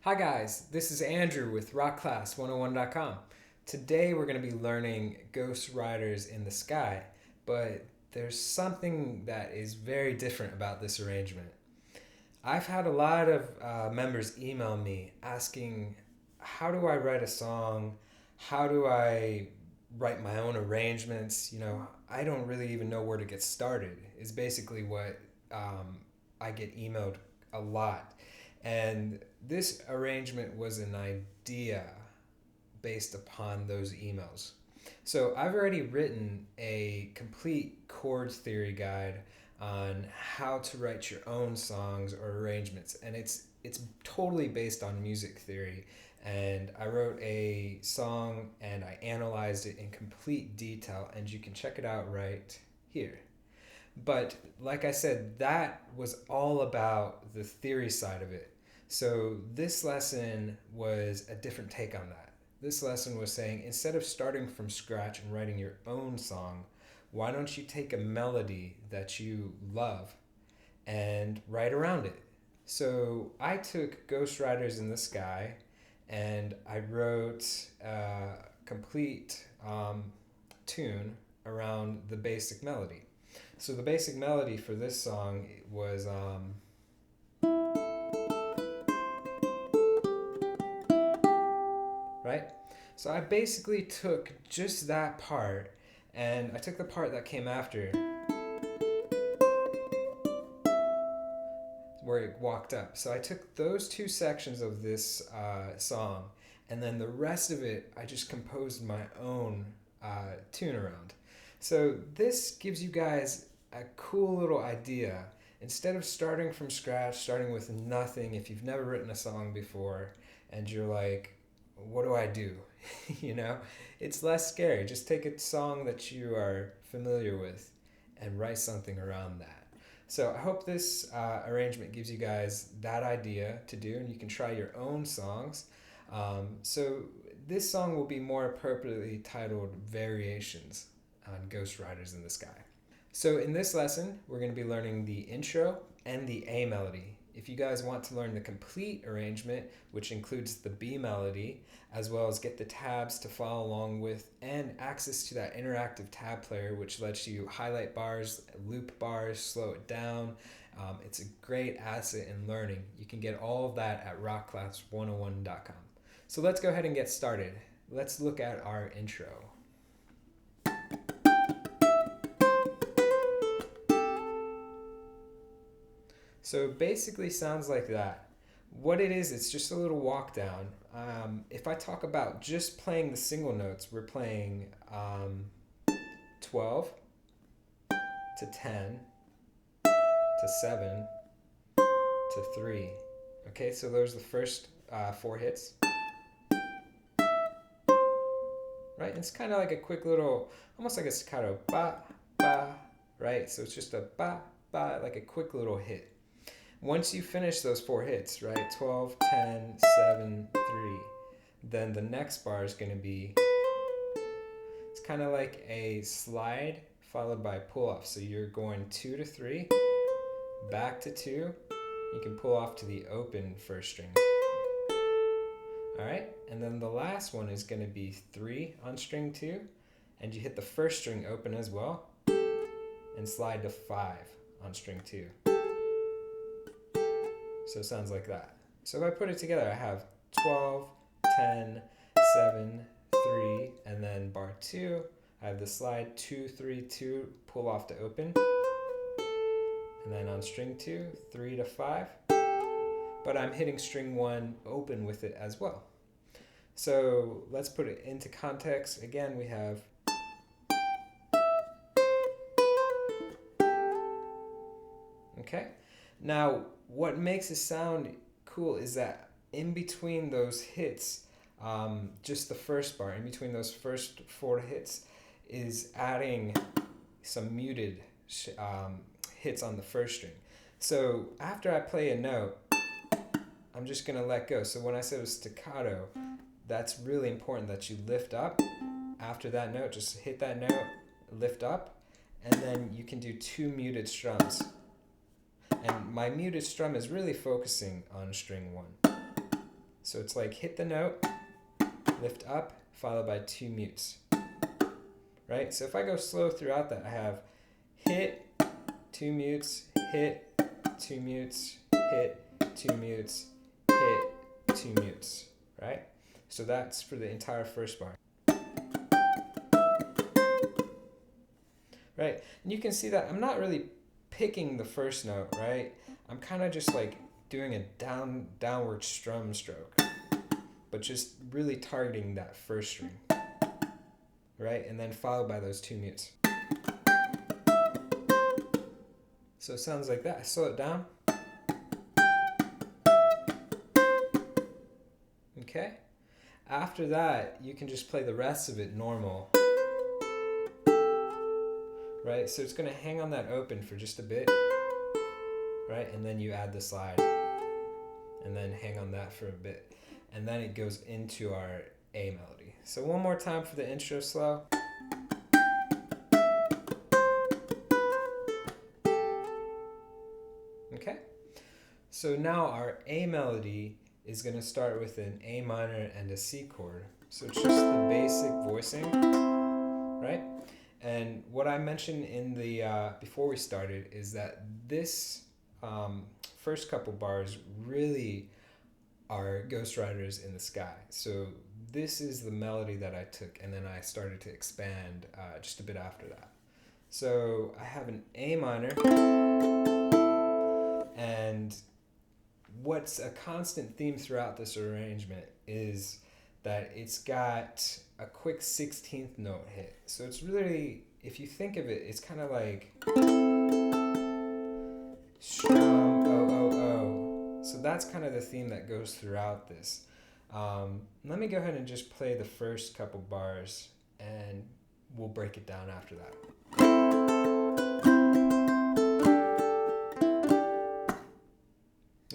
Hi guys, this is Andrew with rockclass101.com. Today we're going to be learning Ghost Riders in the Sky, but there's something that is very different about this arrangement. I've had a lot of members email me asking, how do I write a song? How do I write my own arrangements? I don't really even know where to get started, is basically what I get emailed a lot. And this arrangement was an idea based upon those emails. So I've already written a complete chord theory guide on how to write your own songs or arrangements, and it's totally based on music theory. And I wrote a song and I analyzed it in complete detail, and you can check it out right here. But like I said, that was all about the theory side of it. So this lesson was a different take on that. This lesson was saying, instead of starting from scratch and writing your own song, why don't you take a melody that you love and write around it? So I took Ghost Riders in the Sky and I wrote a complete tune around the basic melody. So the basic melody for this song was right? So I basically took just that part, and I took the part that came after where it walked up. So I took those two sections of this song, and then the rest of it I just composed my own tune around. So this gives you guys a cool little idea. Instead of starting from scratch, starting with nothing, if you've never written a song before and you're like, what do I do? you know, it's less scary. Just take a song that you are familiar with and write something around that. So I hope this arrangement gives you guys that idea to do, and you can try your own songs. So this song will be more appropriately titled Variations on Ghost Riders in the Sky. So in this lesson, we're going to be learning the intro and the A melody. If you guys want to learn the complete arrangement, which includes the B melody, as well as get the tabs to follow along with, and access to that interactive tab player, which lets you highlight bars, loop bars, slow it down. It's a great asset in learning. You can get all of that at rockclass101.com. So let's go ahead and get started. Let's look at our intro. So it basically sounds like that. What it is, it's just a little walk down. If I talk about just playing the single notes, we're playing 12 to 10 to 7 to 3. Okay, so those are the first 4 hits. Right? It's kind of like a quick little, almost like a staccato, ba, ba, right? So it's just a ba, ba, like a quick little hit. Once you finish those 4 hits, right, 12, 10, 7, 3, then the next bar is going to be, it's kind of like a slide followed by pull off. So you're going 2 to 3, back to 2, you can pull off to the open first string. All right, and then the last one is going to be 3 on string 2, and you hit the first string open as well, and slide to 5 on string 2. So it sounds like that. So if I put it together, I have 12, 10, 7, 3, and then bar 2. I have the slide 2, 3, 2, pull off to open. And then on string 2, 3 to 5. But I'm hitting string 1 open with it as well. So let's put it into context. Again, we have okay. Now, what makes it sound cool is that in between those hits, just the first bar, in between those first 4 hits, is adding some muted hits on the first string. So after I play a note, I'm just going to let go. So when I said it was staccato, that's really important that you lift up. After that note, just hit that note, lift up, and then you can do 2 muted strums. And my muted strum is really focusing on string 1. So it's like hit the note, lift up, followed by 2 mutes, right? So if I go slow throughout that, I have hit, 2 mutes, hit, 2 mutes, hit, 2 mutes, hit, 2 mutes, right? So that's for the entire first bar. Right, and you can see that I'm not really picking the first note, right? I'm kind of just like doing a downward strum stroke, but just really targeting that first string, right? And then followed by those 2 mutes. So it sounds like that. I slow it down. Okay. After that, you can just play the rest of it normal. Right? So it's going to hang on that open for just a bit. Right? And then you add the slide. And then hang on that for a bit. And then it goes into our A melody. So one more time for the intro slow. Okay? So now our A melody is going to start with an A minor and a C chord. So it's just the basic voicing, right? And what I mentioned in the before we started is that this first couple bars really are Ghost Riders in the Sky. So this is the melody that I took, and then I started to expand just a bit after that. So I have an A minor, and what's a constant theme throughout this arrangement is that it's got a quick 16th note hit. So it's really, if you think of it, it's kind of like strum, oh, oh, oh. So that's kind of the theme that goes throughout this. Let me go ahead and just play the first couple bars, and we'll break it down after that.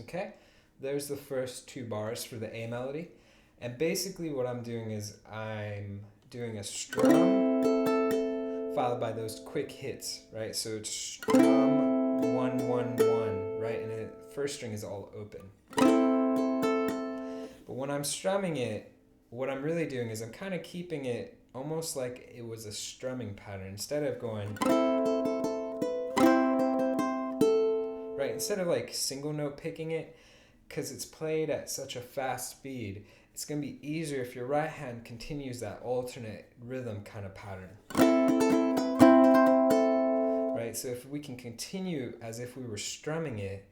Okay, there's the first 2 bars for the A melody. And basically what I'm doing is I'm doing a strum followed by those quick hits, right? So it's strum, 1, 1, 1, right? And the first string is all open. But when I'm strumming it, what I'm really doing is I'm kind of keeping it almost like it was a strumming pattern. Instead of going, right? Instead of like single note picking it, because it's played at such a fast speed, it's going to be easier if your right hand continues that alternate rhythm kind of pattern. Right? So if we can continue as if we were strumming it,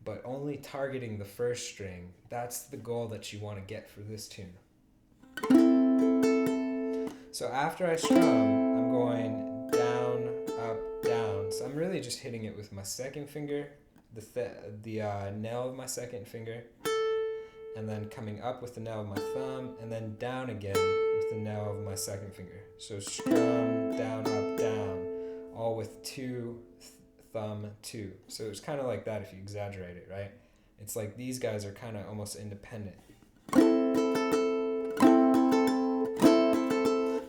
but only targeting the first string, that's the goal that you want to get for this tune. So after I strum, I'm going down, up, down. So I'm really just hitting it with my second finger, the nail of my second finger, and then coming up with the nail of my thumb, and then down again with the nail of my second finger. So strum, down, up, down, all with 2, thumb, 2. So it's kind of like that if you exaggerate it, right? It's like these guys are kind of almost independent.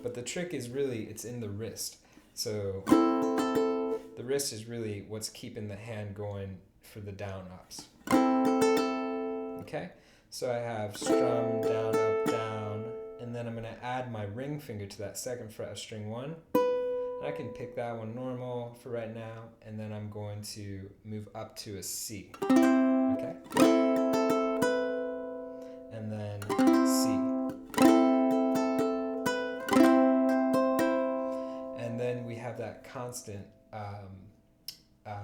But the trick is really, it's in the wrist. So the wrist is really what's keeping the hand going for the down ups. Okay? So I have strum, down, up, down, and then I'm going to add my ring finger to that second fret of string 1. And I can pick that one normal for right now, and then I'm going to move up to a C. Okay? And then C. And then we have that constant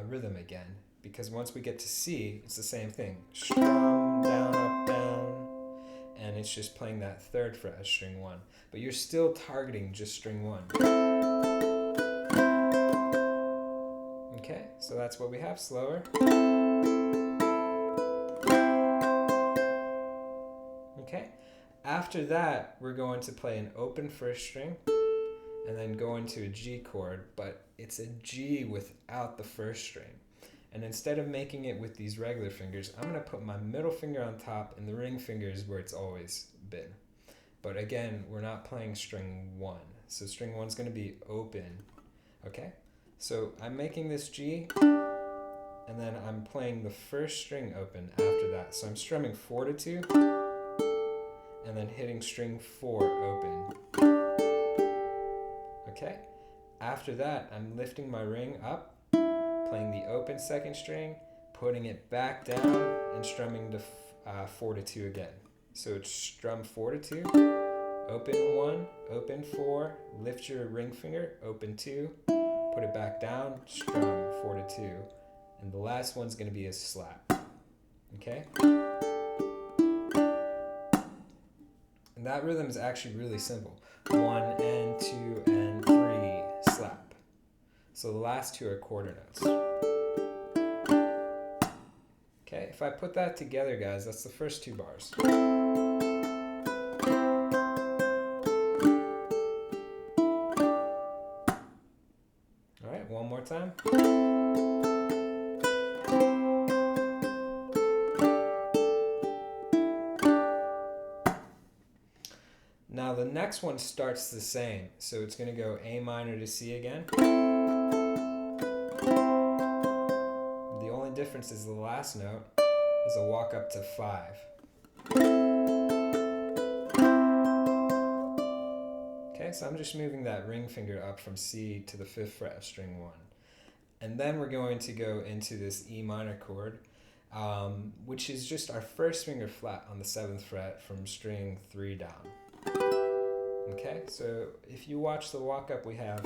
rhythm again, because once we get to C, it's the same thing. Strum, down, up, down, and it's just playing that third fret of string 1. But you're still targeting just string 1. Okay, so that's what we have, slower. Okay, after that, we're going to play an open first string, and then go into a G chord, but it's a G without the first string. And instead of making it with these regular fingers, I'm going to put my middle finger on top, and the ring finger is where it's always been. But again, we're not playing string 1. So string 1 is going to be open. Okay? So I'm making this G, and then I'm playing the first string open after that. So I'm strumming 4 to 2, and then hitting string 4 open. Okay? After that, I'm lifting my ring up, playing the open second string, putting it back down, and strumming to 4 to 2 again. So it's strum 4 to 2, open 1, open 4, lift your ring finger, open 2, put it back down, strum 4 to 2, and the last one's going to be a slap. Okay? And that rhythm is actually really simple. 1 and 2 and 3, slap. So the last two are quarter notes. Okay, if I put that together, guys, that's the first 2 bars. All right, one more time. Now the next one starts the same, so it's going to go A minor to C again. The only difference is the last note is a walk up to 5. Okay, so I'm just moving that ring finger up from C to the 5th fret of string 1. And then we're going to go into this E minor chord, which is just our first finger flat on the 7th fret from string 3 down. Okay, so if you watch the walk up, we have,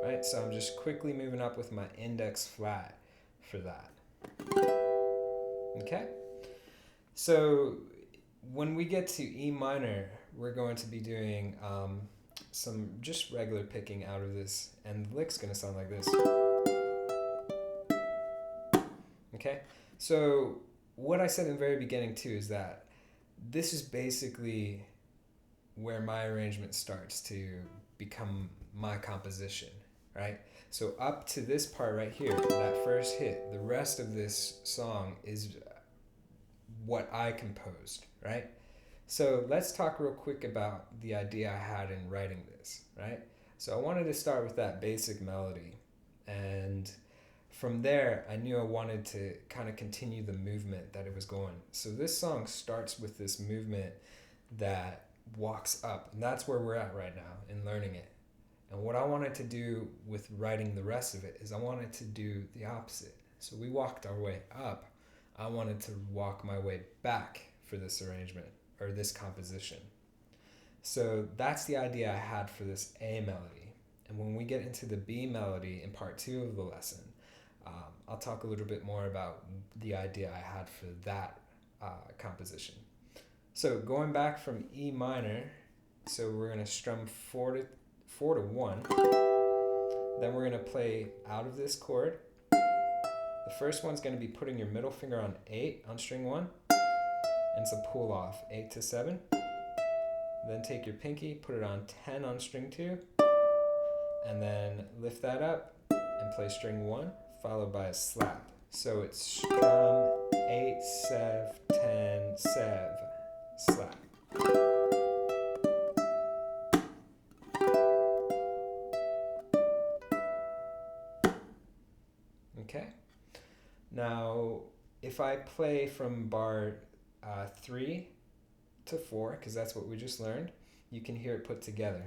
right, so I'm just quickly moving up with my index flat for that. Okay, so when we get to E minor, we're going to be doing some just regular picking out of this, and the lick's going to sound like this. Okay, so what I said in the very beginning too is that this is basically where my arrangement starts to become my composition, right? So up to this part right here, that first hit, the rest of this song is what I composed, right? So let's talk real quick about the idea I had in writing this, right? So I wanted to start with that basic melody, and from there, I knew I wanted to kind of continue the movement that it was going. So this song starts with this movement that walks up, and that's where we're at right now in learning it. And what I wanted to do with writing the rest of it is I wanted to do the opposite. So we walked our way up. I wanted to walk my way back for this arrangement, or this composition. So that's the idea I had for this A melody. And when we get into the B melody in part 2 of the lesson, I'll talk a little bit more about the idea I had for that composition. So going back from E minor, so we're going to strum 4 to 1. Then we're going to play out of this chord. The first one's going to be putting your middle finger on 8 on string 1. And it's a pull off, 8 to 7. Then take your pinky, put it on 10 on string 2. And then lift that up and play string 1. Followed by a slap. So it's strum 8, sev, 10, sev, slap. Okay. Now, if I play from bar 3 to 4, because that's what we just learned, you can hear it put together.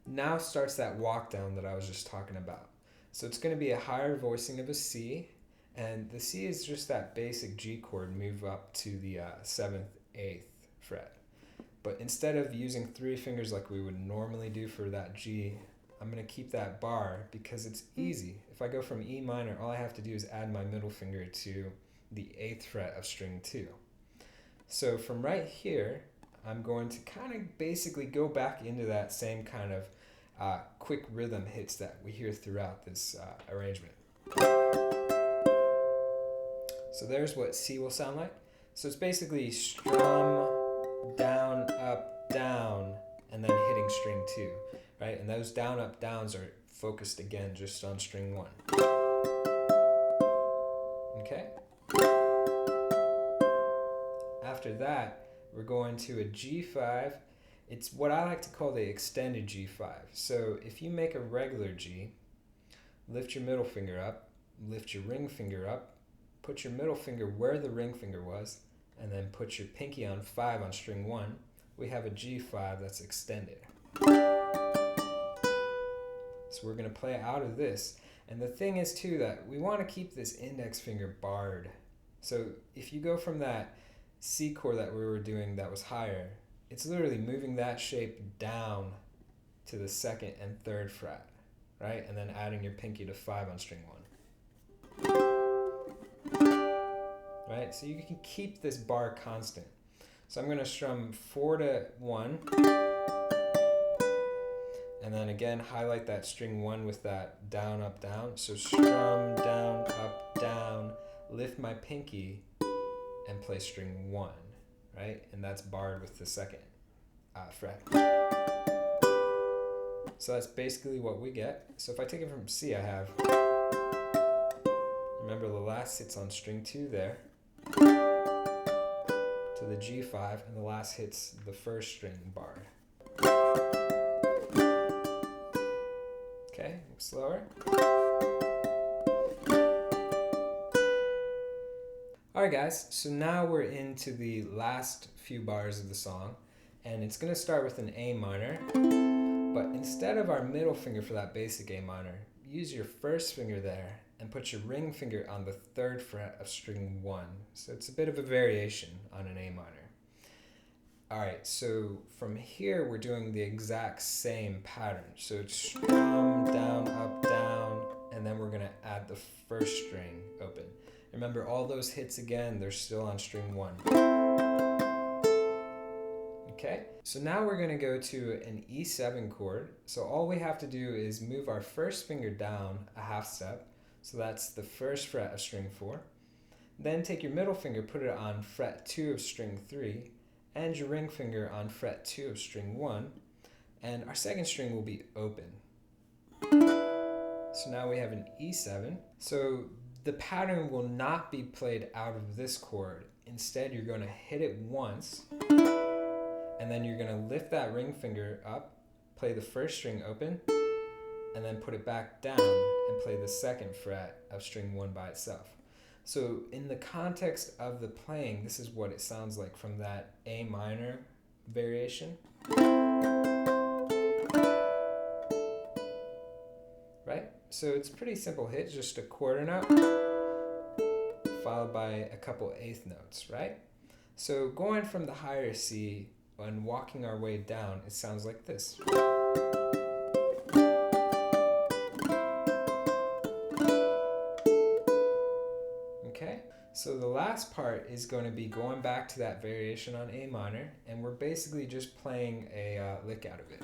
Now starts that walk down that I was just talking about. So it's going to be a higher voicing of a C, and the C is just that basic G chord move up to the 7th, 8th fret. But instead of using 3 fingers like we would normally do for that G, I'm going to keep that bar because it's easy. If I go from E minor, all I have to do is add my middle finger to the 8th fret of string 2. So from right here, I'm going to kind of basically go back into that same kind of quick rhythm hits that we hear throughout this arrangement. So there's what C will sound like. So it's basically strum, down, up, down, and then hitting string 2, right? And those down, up, downs are focused again just on string 1. Okay? After that, we're going to a G5, It's what I like to call the extended G5. So if you make a regular G, lift your middle finger up, lift your ring finger up, put your middle finger where the ring finger was, and then put your pinky on 5 on string 1, we have a G5 that's extended. So we're going to play out of this. And the thing is too that we want to keep this index finger barred. So if you go from that C chord that we were doing that was higher, it's literally moving that shape down to the 2nd and 3rd fret, right? And then adding your pinky to 5 on string 1. Right? So you can keep this bar constant. So I'm going to strum 4 to 1. And then again, highlight that string 1 with that down, up, down. So strum, down, up, down, lift my pinky, and play string 1, right? And that's barred with the 2nd fret. So that's basically what we get. So if I take it from C, I have, remember the last hit's on string 2 there, to the G5, and the last hit's the 1st string barred. Okay, slower. Alright guys, so now we're into the last few bars of the song, and it's going to start with an A minor, but instead of our middle finger for that basic A minor, use your 1st finger there and put your ring finger on the 3rd fret of string 1. So it's a bit of a variation on an A minor. Alright, so from here we're doing the exact same pattern. So it's strum, down, up, down, and then we're going to add the 1st string open. Remember, all those hits again, they're still on string 1. Okay, so now we're going to go to an E7 chord. So all we have to do is move our 1st finger down a half step. So that's the 1st fret of string 4. Then take your middle finger, put it on fret 2 of string 3, and your ring finger on fret 2 of string 1, and our 2nd string will be open. So now we have an E7. So the pattern will not be played out of this chord. Instead, you're going to hit it once, and then you're going to lift that ring finger up, play the 1st string open, and then put it back down and play the 2nd fret of string 1 by itself. So in the context of the playing, this is what it sounds like from that A minor variation. Right? So it's pretty simple hit, just a quarter note followed by a couple 8th notes, right? So going from the higher C and walking our way down, it sounds like this. Okay, so the last part is going to be going back to that variation on A minor, and we're basically just playing a lick out of it.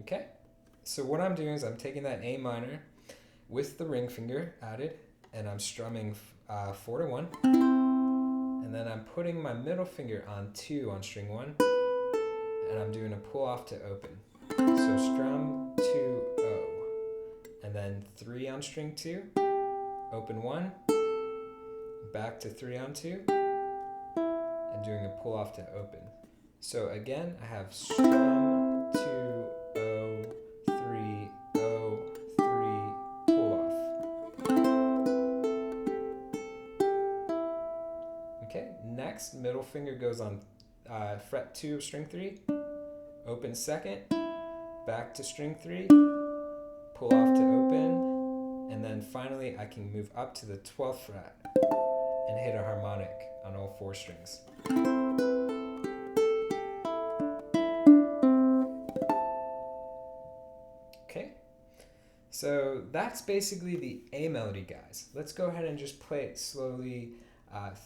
Okay, so what I'm doing is I'm taking that A minor with the ring finger added, and I'm strumming 4 to 1, and then I'm putting my middle finger on 2 on string 1, and I'm doing a pull off to open. So strum 2, O, and then 3 on string 2, open 1, back to 3 on 2, and doing a pull off to open. So again, I have strum 2, O, 3, O, 3, pull off. Okay, next, middle finger goes on fret 2 of string 3, open 2nd, back to string 3, pull off to open, and then finally I can move up to the 12th fret and hit a harmonic on all 4 strings. Okay, so that's basically the A melody, guys. Let's go ahead and just play it slowly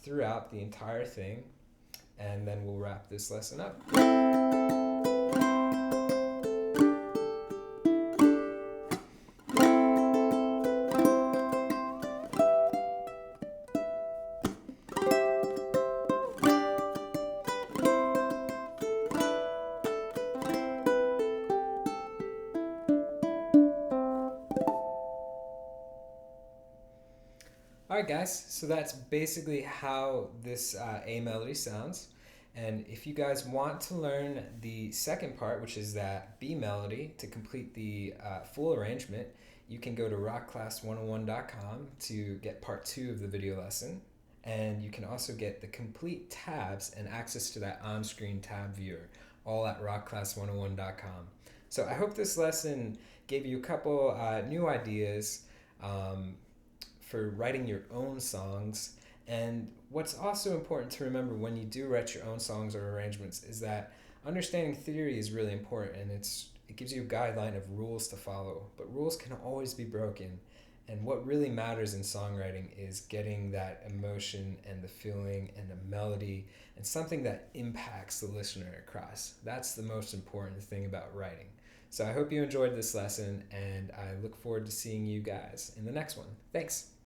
throughout the entire thing, and then we'll wrap this lesson up. Alright Alright guys, so that's basically how this A melody sounds. And if you guys want to learn the second part, which is that B melody, to complete the full arrangement, you can go to rockclass101.com to get part 2 of the video lesson. And you can also get the complete tabs and access to that on-screen tab viewer, all at rockclass101.com. So I hope this lesson gave you a couple new ideas for writing your own songs. And what's also important to remember when you do write your own songs or arrangements is that understanding theory is really important, and it gives you a guideline of rules to follow, but rules can always be broken. And what really matters in songwriting is getting that emotion and the feeling and the melody and something that impacts the listener across. That's the most important thing about writing. So I hope you enjoyed this lesson, and I look forward to seeing you guys in the next one. Thanks.